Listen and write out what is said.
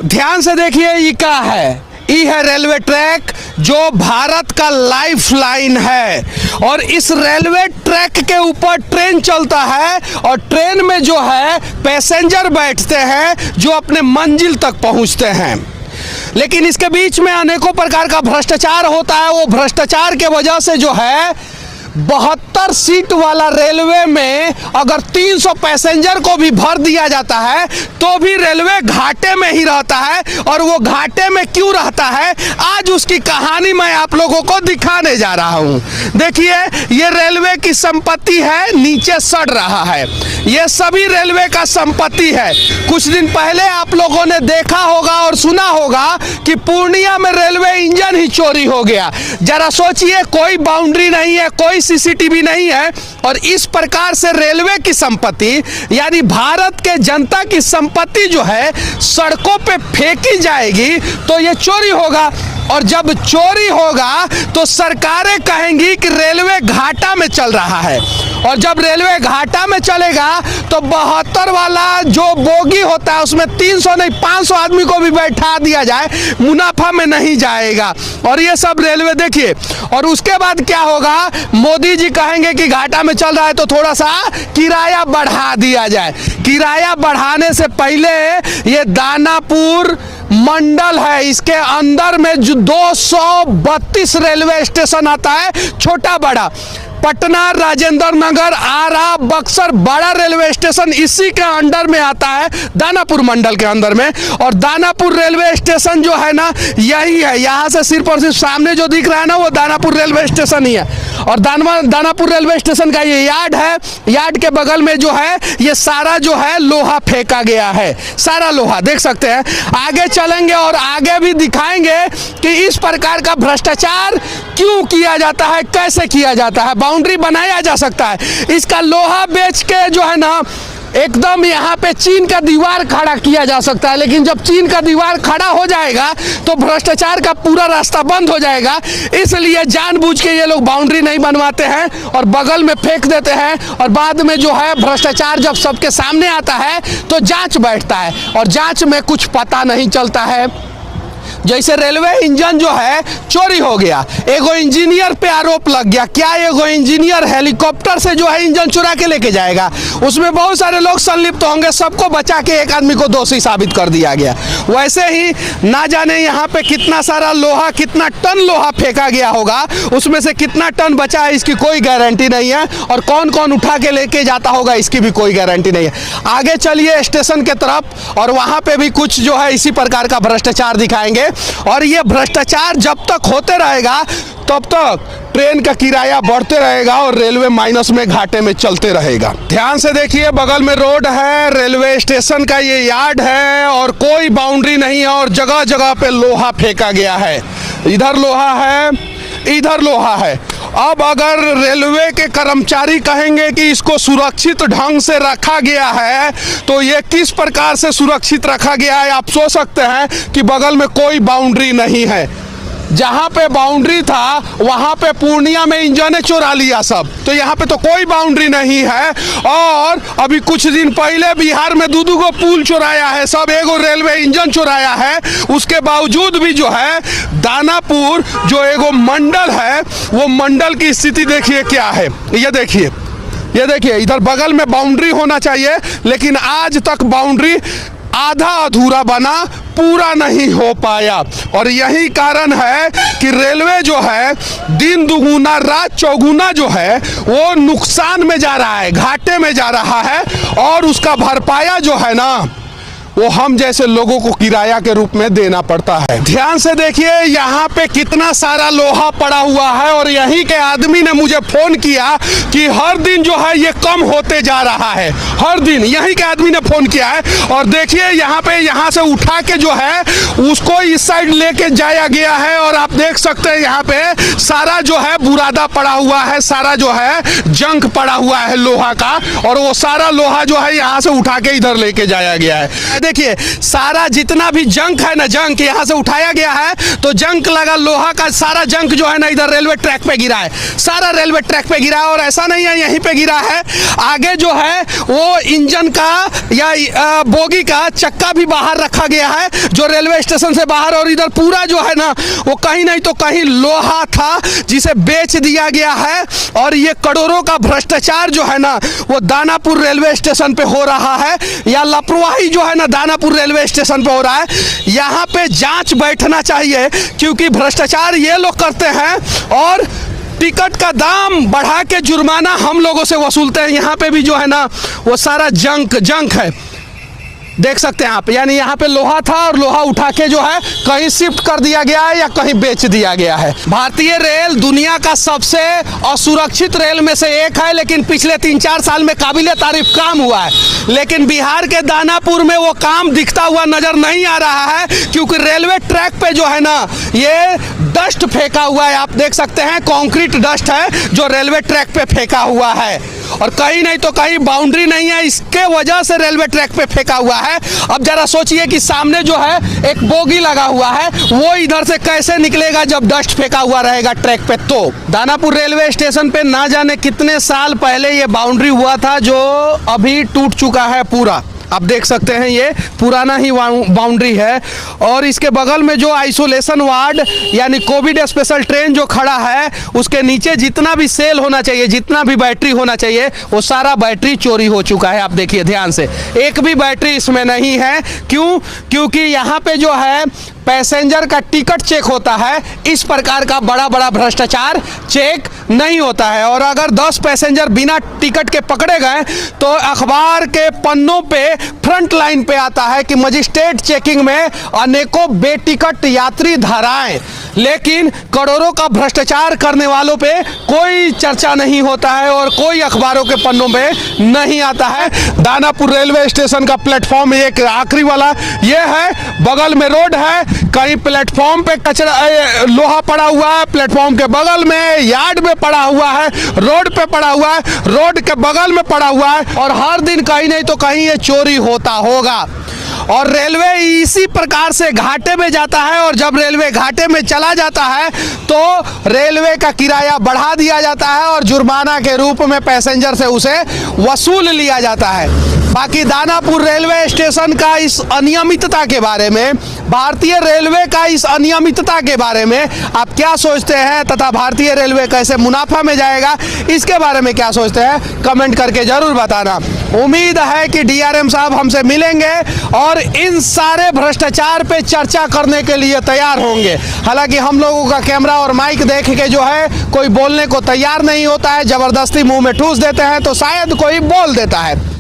ध्यान से देखिए, ये क्या है? ये है रेलवे ट्रैक जो भारत का लाइफ लाइन है। और इस रेलवे ट्रैक के ऊपर ट्रेन चलता है और ट्रेन में जो है पैसेंजर बैठते हैं जो अपने मंजिल तक पहुंचते हैं। लेकिन इसके बीच में अनेकों प्रकार का भ्रष्टाचार होता है। वो भ्रष्टाचार के वजह से जो है 72 सीट वाला रेलवे में अगर 300 पैसेंजर को भी भर दिया जाता है तो भी रेलवे घाटे में ही रहता है। और वो घाटे में क्यों रहता है, आज उसकी कहानी मैं आप लोगों को दिखाने जा रहा हूं। देखिए, ये रेलवे की संपत्ति है, नीचे सड़ रहा है। ये सभी रेलवे का संपत्ति है। कुछ दिन पहले आप लोगों ने देखा होगा और सुना होगा कि पूर्णिया में रेलवे इंजन ही चोरी हो गया। जरा सोचिए, कोई बाउंड्री नहीं है, कोई सीसीटीवी नहीं है, और इस प्रकार से रेलवे की संपत्ति यानी भारत के जनता की संपत्ति जो है सड़कों पे फेंकी जाएगी तो ये चोरी होगा। और जब चोरी होगा तो सरकारें कहेंगी कि रेलवे घाटा में चल रहा है। और जब रेलवे घाटा में चलेगा तो 72 वाला जो बोगी होता है उसमें 300 नहीं 500 आदमी को भी बैठा दिया जाए, मुनाफा में नहीं जाएगा। और ये सब रेलवे देखिए। और उसके बाद क्या होगा, मोदी जी कहेंगे कि घाटा में चल रहा है तो थोड़ा सा किराया बढ़ा दिया जाए। किराया बढ़ाने से पहले ये दानापुर मंडल है, इसके अंदर में जो 232 रेलवे स्टेशन आता है, छोटा बड़ा। पटना, राजेंद्र नगर, आरा, बक्सर बड़ा रेलवे स्टेशन इसी के अंडर में आता है, दानापुर मंडल के अंदर में। और दानापुर रेलवे स्टेशन जो है ना, यही है। यहाँ से सिर्फ और सिर्फ सामने जो दिख रहा है ना, वो दानापुर रेलवे स्टेशन ही है। और दानापुर रेलवे स्टेशन का ये यार्ड है। यार्ड के बगल में जो है ये सारा जो है लोहा फेंका गया है, सारा लोहा देख सकते हैं। आगे चलेंगे और आगे भी दिखाएंगे कि इस प्रकार का भ्रष्टाचार क्यों किया जाता है, कैसे किया जाता है। बाउंड्री बनाया जा सकता है, इसका लोहा बेच के जो है ना एकदम यहाँ पे चीन का दीवार खड़ा किया जा सकता है। लेकिन जब चीन का दीवार खड़ा हो जाएगा तो भ्रष्टाचार का पूरा रास्ता बंद हो जाएगा। इसलिए जानबूझ के ये लोग बाउंड्री नहीं बनवाते हैं और बगल में फेंक देते हैं। और बाद में जो है भ्रष्टाचार जब सबके सामने आता है तो जांच बैठता है और जांच में कुछ पता नहीं चलता है। जैसे रेलवे इंजन जो है चोरी हो गया, एगो इंजीनियर पे आरोप लग गया। क्या एगो इंजीनियर हेलीकॉप्टर से जो है इंजन चुरा के लेके जाएगा? उसमें बहुत सारे लोग संलिप्त होंगे, सबको बचा के एक आदमी को दोषी साबित कर दिया गया। वैसे ही ना जाने यहाँ पे कितना सारा लोहा, कितना टन लोहा फेंका गया होगा, उसमें से कितना टन बचा है इसकी कोई गारंटी नहीं है। और कौन कौन उठा के लेके जाता होगा इसकी भी कोई गारंटी नहीं है। आगे चलिए स्टेशन के तरफ, और वहाँ पे भी कुछ जो है इसी प्रकार का भ्रष्टाचार दिखाएंगे। और ये भ्रष्टाचार जब तक होते रहेगा तब तक ट्रेन का किराया बढ़ते रहेगा और रेलवे माइनस में, घाटे में चलते रहेगा। ध्यान से देखिए, बगल में रोड है, रेलवे स्टेशन का ये यार्ड है और कोई बाउंड्री नहीं है और जगह जगह पे लोहा फेंका गया है। इधर लोहा है, इधर लोहा है। अब अगर रेलवे के कर्मचारी कहेंगे कि इसको सुरक्षित ढंग से रखा गया है तो ये किस प्रकार से सुरक्षित रखा गया है आप सोच सकते हैं कि बगल में कोई बाउंड्री नहीं है। जहाँ पे बाउंड्री था वहाँ पे पूर्णिया में इंजन चुरा लिया सब, तो यहाँ पे तो कोई बाउंड्री नहीं है। और अभी कुछ दिन पहले बिहार में दो को पुल चुराया है सब, एगो रेलवे इंजन चुराया है। उसके बावजूद भी जो है दानापुर जो एगो मंडल है, वो मंडल की स्थिति देखिए क्या है। ये देखिए इधर बगल में बाउंड्री होना चाहिए, लेकिन आज तक बाउंड्री आधा अधूरा बना, पूरा नहीं हो पाया। और यही कारण है कि रेलवे जो है दिन दुगुना रात चौगुना जो है वो नुकसान में जा रहा है, घाटे में जा रहा है। और उसका भरपाया जो है ना वो हम जैसे लोगों को किराया के रूप में देना पड़ता है। ध्यान से देखिए, यहाँ पे कितना सारा लोहा पड़ा हुआ है। और यहीं के आदमी ने मुझे फोन किया कि हर दिन जो है ये कम होते जा रहा है, हर दिन यहीं के आदमी ने फोन किया है। और देखिए यहाँ पे, यहाँ से उठा के जो है उसको इस साइड लेके जाया गया है। और आप देख सकते हैं यहाँ पे सारा जो है बुरादा पड़ा हुआ है, सारा जो है जंग पड़ा हुआ है लोहा का। और वो सारा लोहा जो है यहाँ से उठा के इधर लेके जाया गया है। देखिए सारा जितना भी जंक है ना, जंक यहाँ से उठाया गया है तो जंक लगा, लोहा का सारा जंक जो है ना इधर रेलवे ट्रैक पे गिरा है, सारा रेलवे ट्रैक पे गिरा है। और ऐसा नहीं है यहीं पे गिरा है, आगे जो है वो इंजन का या बोगी का चक्का भी बाहर रखा गया है जो रेलवे स्टेशन से बाहर, और इधर पूरा जो है ना वो कहीं नहीं तो कहीं लोहा था जिसे बेच दिया गया है। और ये करोड़ों का भ्रष्टाचार जो है ना वो दानापुर रेलवे स्टेशन पे हो रहा है, या लापरवाही जो है ना दानापुर रेलवे स्टेशन पे हो रहा है। यहाँ पे जांच बैठना चाहिए क्योंकि भ्रष्टाचार ये लोग करते हैं और टिकट का दाम बढ़ा के जुर्माना हम लोगों से वसूलते हैं। यहाँ पे भी जो है ना वो सारा जंक है, देख सकते हैं आप। यानी यहाँ पे लोहा था और लोहा उठा के जो है कहीं शिफ्ट कर दिया गया है या कहीं बेच दिया गया है। भारतीय रेल दुनिया का सबसे असुरक्षित रेल में से एक है, लेकिन पिछले 3-4 साल में काबिले तारीफ काम हुआ है। लेकिन बिहार के दानापुर में वो काम दिखता हुआ नजर नहीं आ रहा है क्योंकि रेलवे ट्रैक पे जो है ना ये डस्ट फेंका हुआ है, आप देख सकते हैं कंक्रीट डस्ट है जो रेलवे ट्रैक पे फेंका हुआ है, और कहीं नहीं तो कहीं बाउंड्री नहीं है, इसके वजह से रेलवे ट्रैक पे फेंका हुआ है। अब जरा सोचिए कि सामने जो है एक बोगी लगा हुआ है, वो इधर से कैसे निकलेगा जब डस्ट फेंका हुआ रहेगा ट्रैक पे। तो दानापुर रेलवे स्टेशन पे ना जाने कितने साल पहले ये बाउंड्री हुआ था जो अभी टूट चुका है पूरा। आप देख सकते हैं ये पुराना ही बाउंड्री है, और इसके बगल में जो आइसोलेशन वार्ड यानी कोविड स्पेशल ट्रेन जो खड़ा है उसके नीचे जितना भी सेल होना चाहिए, जितना भी बैटरी होना चाहिए, वो सारा बैटरी चोरी हो चुका है। आप देखिए ध्यान से, एक भी बैटरी इसमें नहीं है। क्यों? क्योंकि यहाँ पे जो है पैसेंजर का टिकट चेक होता है, इस प्रकार का बड़ा बड़ा भ्रष्टाचार चेक नहीं होता है। और अगर 10 पैसेंजर बिना टिकट के पकड़े गए तो अखबार के पन्नों पे फ्रंट लाइन पे आता है कि मजिस्ट्रेट चेकिंग में अनेकों बेटिकट यात्री धराएं, लेकिन करोड़ों का भ्रष्टाचार करने वालों पे कोई चर्चा नहीं होता है और कोई अखबारों के पन्नों में नहीं आता है। दानापुर रेलवे स्टेशन का प्लेटफॉर्म एक आखिरी वाला ये है, बगल में रोड है, कहीं प्लेटफॉर्म पे कचरा लोहा पड़ा हुआ है, प्लेटफॉर्म के बगल में यार्ड में पड़ा हुआ है, रोड पे पड़ा हुआ है, रोड के बगल में पड़ा हुआ है, और हर दिन कहीं नहीं तो कहीं ये चोरी होता होगा। और रेलवे इसी प्रकार से घाटे में जाता है, और जब रेलवे घाटे में चला जाता है तो रेलवे का किराया बढ़ा दिया जाता है और जुर्माना के रूप में पैसेंजर से उसे वसूल लिया जाता है। बाकी दानापुर रेलवे स्टेशन का इस अनियमितता के बारे में, भारतीय रेलवे का इस अनियमितता के बारे में आप क्या सोचते हैं, तथा भारतीय रेलवे कैसे मुनाफा में जाएगा, इसके बारे में क्या सोचते हैं, कमेंट करके जरूर बताना। उम्मीद है कि डीआरएम साहब हमसे मिलेंगे और इन सारे भ्रष्टाचार पे चर्चा करने के लिए तैयार होंगे। हालांकि हम लोगों का कैमरा और माइक देख के जो है कोई बोलने को तैयार नहीं होता है, जबरदस्ती मुंह में ठूस देते हैं तो शायद कोई बोल देता है।